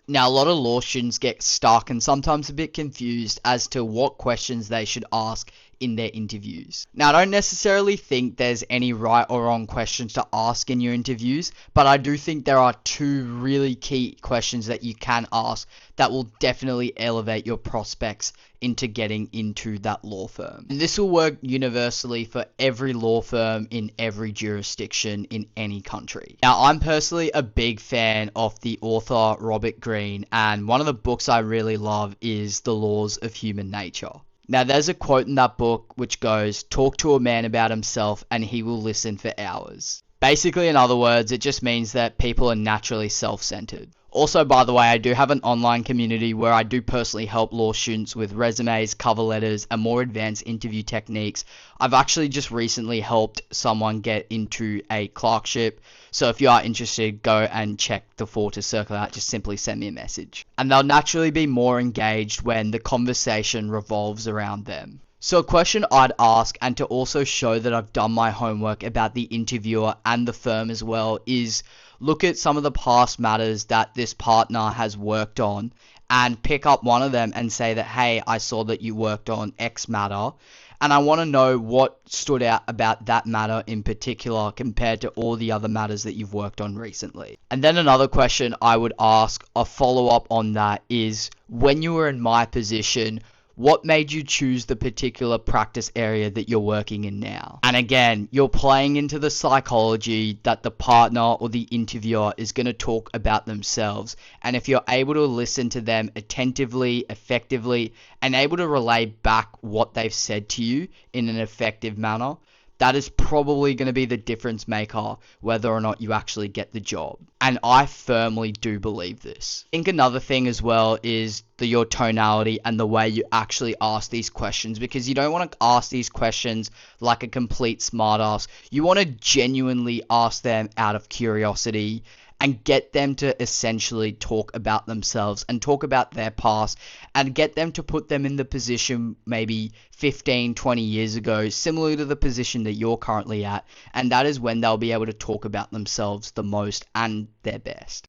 Now, a lot of law students get stuck and sometimes a bit confused as to what questions they should ask in their interviews. Now, I don't necessarily think there's any right or wrong questions to ask in your interviews, but I do think there are two really key questions that you can ask that will definitely elevate your prospects into getting into that law firm. And this will work universally for every law firm in every jurisdiction in any country. Now, I'm personally a big fan of the author Robert Greene, and one of the books I really love is The Laws of Human Nature. Now, there's a quote in that book which goes, "Talk to a man about himself and he will listen for hours." Basically, in other words, it just means that people are naturally self-centered. Also, by the way, I do have an online community where I do personally help law students with resumes, cover letters, and more advanced interview techniques. I've actually just recently helped someone get into a clerkship. So if you are interested, go and check the Fortis circle out. Just simply send me a message. And they'll naturally be more engaged when the conversation revolves around them. So a question I'd ask, and to also show that I've done my homework about the interviewer and the firm as well, is look at some of the past matters that this partner has worked on and pick up one of them and say that, hey, I saw that you worked on X matter, and I want to know what stood out about that matter in particular compared to all the other matters that you've worked on recently. And then another question I would ask, a follow-up on that, is when you were in my position, what made you choose the particular practice area that you're working in now? And again, you're playing into the psychology that the partner or the interviewer is going to talk about themselves. And if you're able to listen to them attentively, effectively, and able to relay back what they've said to you in an effective manner, that is probably going to be the difference maker whether or not you actually get the job. And I firmly do believe this. I think another thing as well is your tonality and the way you actually ask these questions, because you don't want to ask these questions like a complete smartass. You want to genuinely ask them out of curiosity and get them to essentially talk about themselves and talk about their past and get them to put them in the position maybe 15, 20 years ago, similar to the position that you're currently at. And that is when they'll be able to talk about themselves the most and their best.